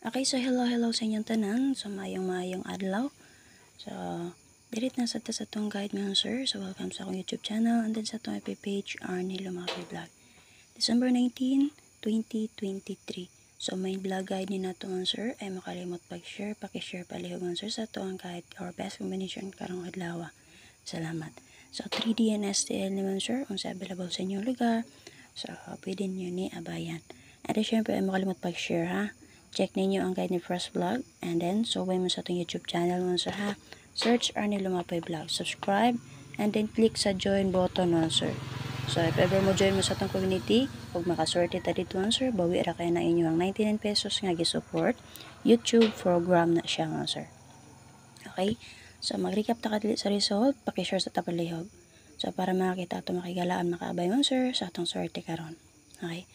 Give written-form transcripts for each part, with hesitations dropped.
Okay, so hello sa inyong tanan. So mayong adlaw. So dirit na sa tong guide ngayon, sir. So welcome sa akong YouTube channel and then sa atong FB page Arnie Lumapi Vlog. December 19, 2023. So main vlog guide ni nato man, sir, ay makalimot pag-share, paki-share palihog man, sir, sa atong guide or best combination karong adlaw. Salamat. So 3D and STL naman, sir, unsa available sa inyong lugar. So pwede niyo ni abayan. At syempre ay makalimot pag-share, ha. Check ninyo ang guide ni First Vlog. And then, subay mo sa itong YouTube channel mo, sir, ha. Search Arnie Lumapay Vlog. Subscribe. And then, click sa join button mo, sir. So, if ever mo join mo sa itong community, huwag makaswerte ta dito, sir, bawi ra kayo na inyo ang 99 pesos nga gi-support. YouTube program na siya, sir. Okay? So, mag-recap ta kadili sa result. Pakishare sa tapalihog. So, para makakita ito makigalaan, makaabay mo, sir, sa itong swerte karon. Okay?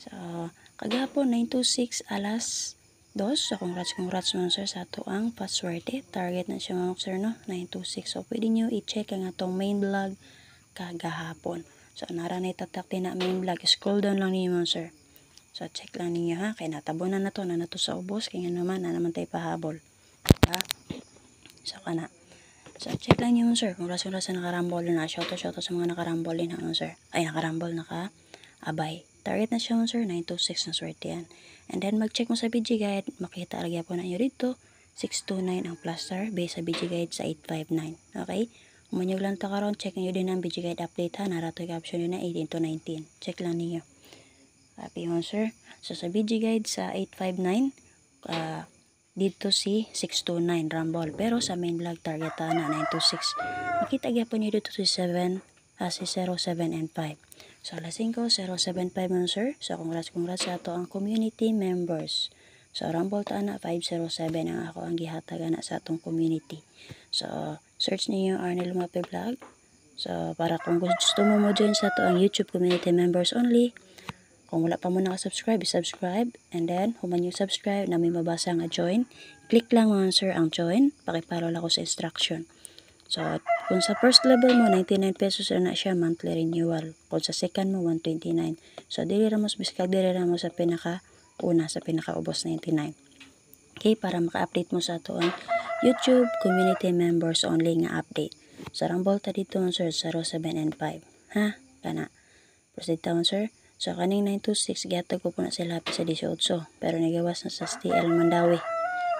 So, kagahapon 926 alas 2. So, congrats mo, sir, sa ato ang paswerte. Target na siya mga, sir, no? 926. So, pwede nyo i-check ang atong main vlog kagahapon. So, naranay tatakti na main vlog. Scroll down lang ninyo, sir. So, check lang ninyo, ha? Kaya natabunan na to sa ubos. Kaya naman, na naman tayo pahabol. Ha? So, kana. So, check lang ninyo, sir. Congrats sa nakarambol na. Shoutout sa mga nakarambol din, sir. Ay, nakarambol, abay. Target na siya, sir, 926 na swerte yan. And then, mag-check mo sa BG Guide, makita lagyan po na nyo dito, 629 ang plus star, base sa BG Guide sa 859. Okay? Umanyog lang ta karon, check nyo din ang BG Guide update, ha. Narato'y caption yun na 18 to 19. Check lang ninyo. Copy mo, sir. So, sa BG Guide sa 859, dito si 629 Rumble. Pero sa main vlog, target na 926. Makita po nyo dito si 07 and 5. So, alas 5, 075 man, sir. So, congrats sa ato ang community members. So, Rumble ta na 507 ang ako ang gihatag na sa atong community. So, search niyo Arnie Lumapi Vlog. So, para kung gusto mo join sa ato ang YouTube community members only, kung wala pa mo nakasubscribe, subscribe. And then, human yung subscribe na may mabasa nga join. Click lang mo, sir, ang join. Pakiparo lang ko sa instruction. So, kung sa first level mo, 99 pesos na siya, monthly renewal. Kung sa second mo, 129. So, dili ramos, biskag dili ramos sa pinaka-una, sa pinaka-ubos 99. Okay, para maka-update mo sa ito ang YouTube community members only nga update. So, Rumble ta dito, sir, 07 and 5. Ha? Kana. Proceed taon, sir. So, kaning 926, gihatag ko po na sila sa 18. Pero nagawas na sa STL Mandawi,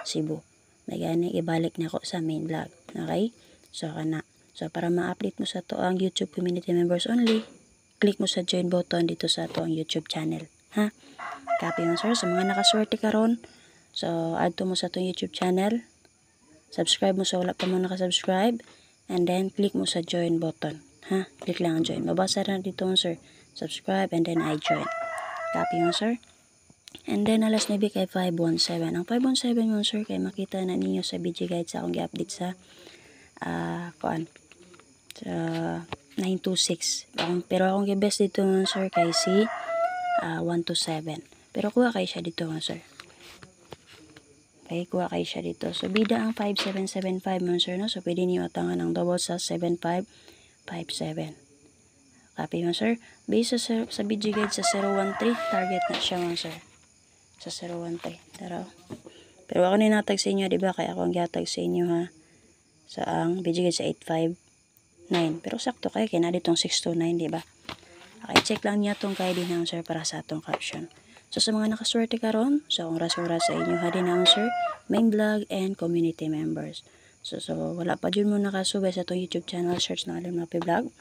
Cebu. May gani, ibalik na ako sa main vlog. Okay? So, kana. So, para ma-update mo sa to ang YouTube community members only, click mo sa join button dito sa to ang YouTube channel. Ha? Copy mo, sir. Sa mga nakaswerte karon, so, add to mo sa to YouTube channel. Subscribe mo sa wala pa mo nakasubscribe. And then, click mo sa join button. Ha? Click lang ang join. Mabasa na dito, sir. Subscribe and then I join. Copy mo, sir. And then, alas 9 kay 517. Ang 517 mo, sir, kay makita na ninyo sa BG Guide sa akong i-update sa sa 926. Pero akong i-best dito, sir, kay si 127. Pero kuha kayo siya dito, sir. Okay, kuha kayo siya dito. So, bida ang 5775 mo, sir, no? So, pwede niyo atangan ang double sa 7557. Copy mo, sir. Base sa BG Guide sa 013, target na siya, sir. Sa 013. Pero ako ninatag sa inyo, diba? Kaya ako ang gihatag sa inyo, ha? Sa ang BG Guide sa 859. Pero sakto kayo, kaya na ditong 629, diba? Okay, check lang niya itong kaya din, sir, para sa atong caption. So, sa mga nakaswerte karon, so, oras-oras sa inyo, ha din, sir, main vlog and community members. So wala pa dyan mo nakasubay sa itong YouTube channel, search na Arnie Lumapi Vlog.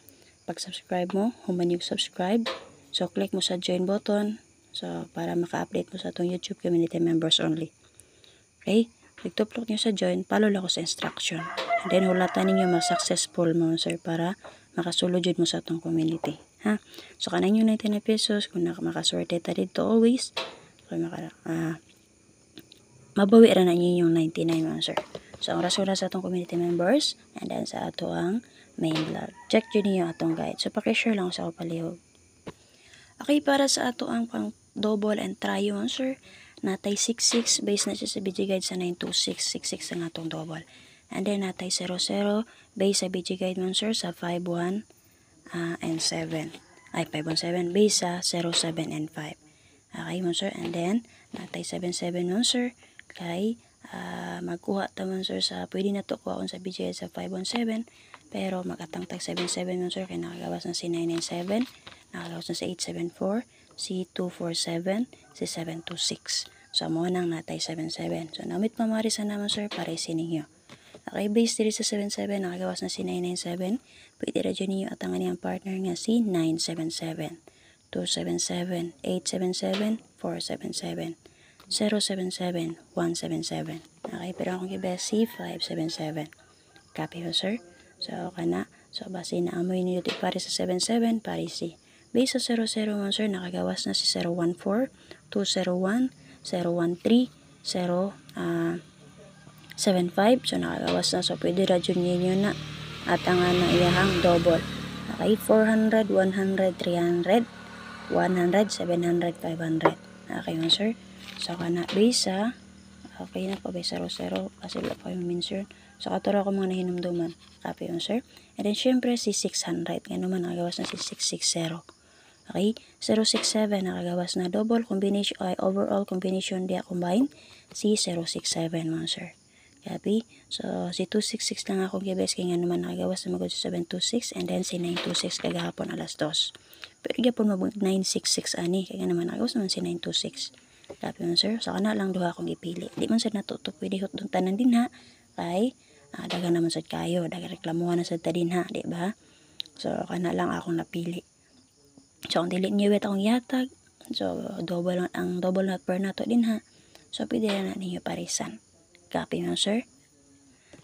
Pag-subscribe mo, human yung subscribe. So, click mo sa join button. So, para maka-update mo sa itong YouTube community members only. Okay? Pag-tuplok nyo sa join, follow lang ko sa instruction. And then, hulatan ninyo mag-successful mo, sir, para makasulod mo sa itong community. Ha? So, kanan yung 99 pesos, kung makaswerte ta dito always, so, mabawi ra na ninyo yung 99 mo, sir. So, ang rason sa atong community members, and then sa ato ang main vlog. Check yun niyo atong guide. So, pakishare lang sa kapalihog. Okay, para sa ato ang pang double and try-on, sir, natay 66, base na siya sa BG Guide sa 926, 66 ang atong double. And then, natay 00, base sa BG Guide mo, sir, sa 51 and 7. Ay, 517, base sa 07 and 5. Okay mo, sir. And then, natay 77 mon sir. Kay magkuha ta mon sir sa pwede na to kuhaon sa BGS sa 517 pero magatangtag 77 mon sir kay nakagawas na si 997, nakagawas na si 874, si 247, si 726. So mo nang natay 77. So namit pamari sa naman sir para sininyo. Okay, base diri sa 77 nakagawas na si 997. Pwede ra dyan ninyo atangan niyang partner nga si 977, 277, 877, 477, 077, 177. Okay, pero akong gibes si 577. Copy mo sir. So kana. So base na amoy niyo ti pare sa 77 pare si. Base sa 00 mo sir nakagawas na si 014, 201, 013, 075. So nakagawas na. So pwede ra jud ninyo na at ang iyahang double. Okay, 400, 100, 300, 100, 700, 500. Okay mo sir. So kana base sa okay na po base 00 kasi wala pa yung mention. So katuro ko mga nahinumduman. Copy mo sir. And then syempre si 600. Nga naman nakagawas na si 660. Okay, 067 nakagawas na double combination ay overall combination dia combine si 067 mo sir. Copy. So, si 266 lang akong gibes kaya nga naman nakagawas na magod sa 726 and then si 926 kagahapon alas 2. Pero gyapon mabug 966 ani kaya nga naman nakagawas naman si 926. Copy mo sir. So, kana lang duha akong gipili. Di man sad natuto pwede hot tanan din ha. Kay daga naman sad kayo, daga reklamuhan na sad ta din ha, di ba? So, kana lang akong napili. So, kung dili niyo wet akong yatag, so double ang double not per nato din ha. So, pwede na ninyo parisan. Copy mo sir.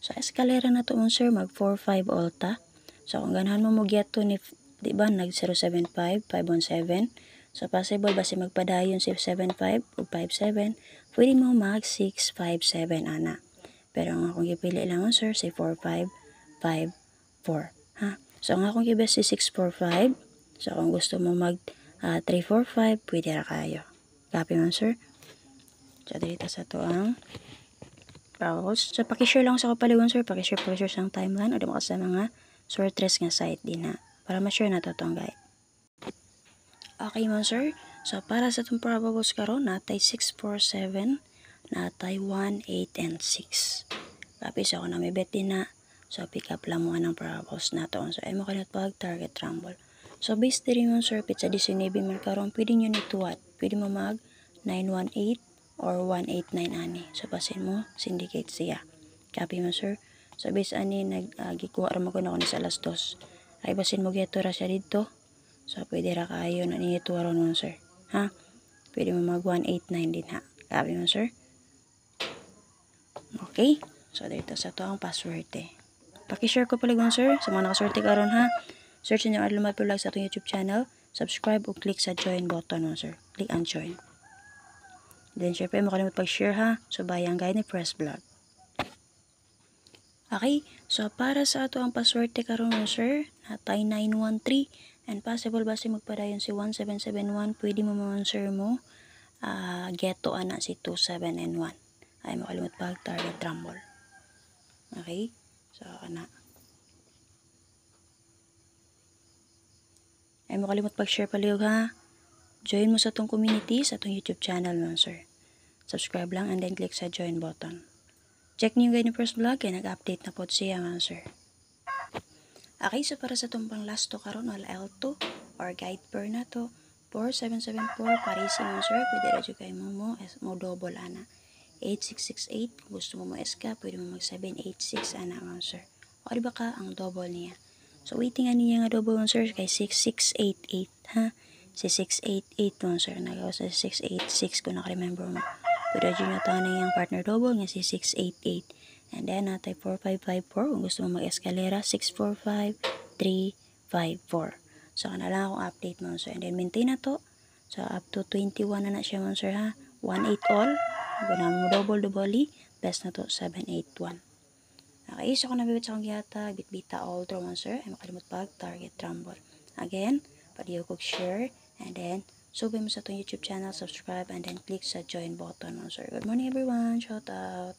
So eskalera na to mo sir mag 45 ulta. So kung ganahan mo mogyato ni di ba nag 075 517. So possible basi magpadayon si 75 o 57, pwede mo mag 657 ana. Pero ang akong gipili lang mo sir si 4554 ha. So ang akong gibes si 645. So kung gusto mo mag 345 pwede ra kayo. Copy mo sir. So dito sa to ang tapos, so pakishare lang sa kapaliwan sir, pakishare sa timeline o damo sa mga sortress nga site din ha, para ma-share na to tong guide. Okay mo sir, so para sa itong probables karon natay 647, natay 1, 8, and 6. Tapos ako na may bet din na, so pick up lang mo ng probables na to. So ay mo kanot pag target rumble. So based diri mo sir, pizza 19 man karon, pwede nyo nituwat, pwede mo mag 918, or 189 ani. So basin mo syndicate siya. Copy mo sir. So base ani gikuha ra mo ko na sa alas 2. Ay basin mo geto ra siya dito. So pwede ra kayo na ninyo tuwaron mo sir. Ha? Pwede mo mag 189 din ha. Copy mo sir. Okay. So dito sa to ang password Paki-share ko pala sir sa mga nakaswerte karon ha. Search niyo Adlaw Vlog sa atong YouTube channel. Subscribe o click sa join button mo sir. Click and join. Then, syempre, makalimut pag-share ha. So, bayang guide ni Press Vlog. Okay. So, para sa ato ang paswerte karon sir, natay 913. And possible ba si magpadayon si 1771, pwede mo sir mo geto ana si 27 and 1. Ay, makalimut pag target rumble. Okay. So, ana. Ay, makalimut pag-share palihog ha. Join mo sa tong community sa tong YouTube channel mo sir. Subscribe lang and then click sa join button. Check niyo guide ni Press Vlog kaya nag-update na po siya man sir. Okay, so para sa tumpang last to karon wala L2 or guide per na to 4774 parisi man sir. Pwede ra jud kay mo double ana 8668. Kung gusto mo SK pwede mo mag 786 ana man sir. O di ba ka ang double niya. So waiting ani niya nga double man sir kay 6688 ha. Si 688 man sir nagawas sa 686 kung naka-remember mo. Pwede dyan yung taon na yung partner double nga si 688. And then natay 4554 kung gusto mo mag-escalera 645 354. So kana lang akong update mo sir. And then maintain na to. So up to 21 na siya mo sir ha. 18 all. Kung naman mo double best na to 781. Okay, so kung nabibit sa akong gihata, bitbita all through mo sir. Ay makalimut pag target rumble. Again, padiyo kog share and then subay mo sa itong YouTube channel, subscribe, and then click sa join button mo sir. Good morning everyone. Shout out.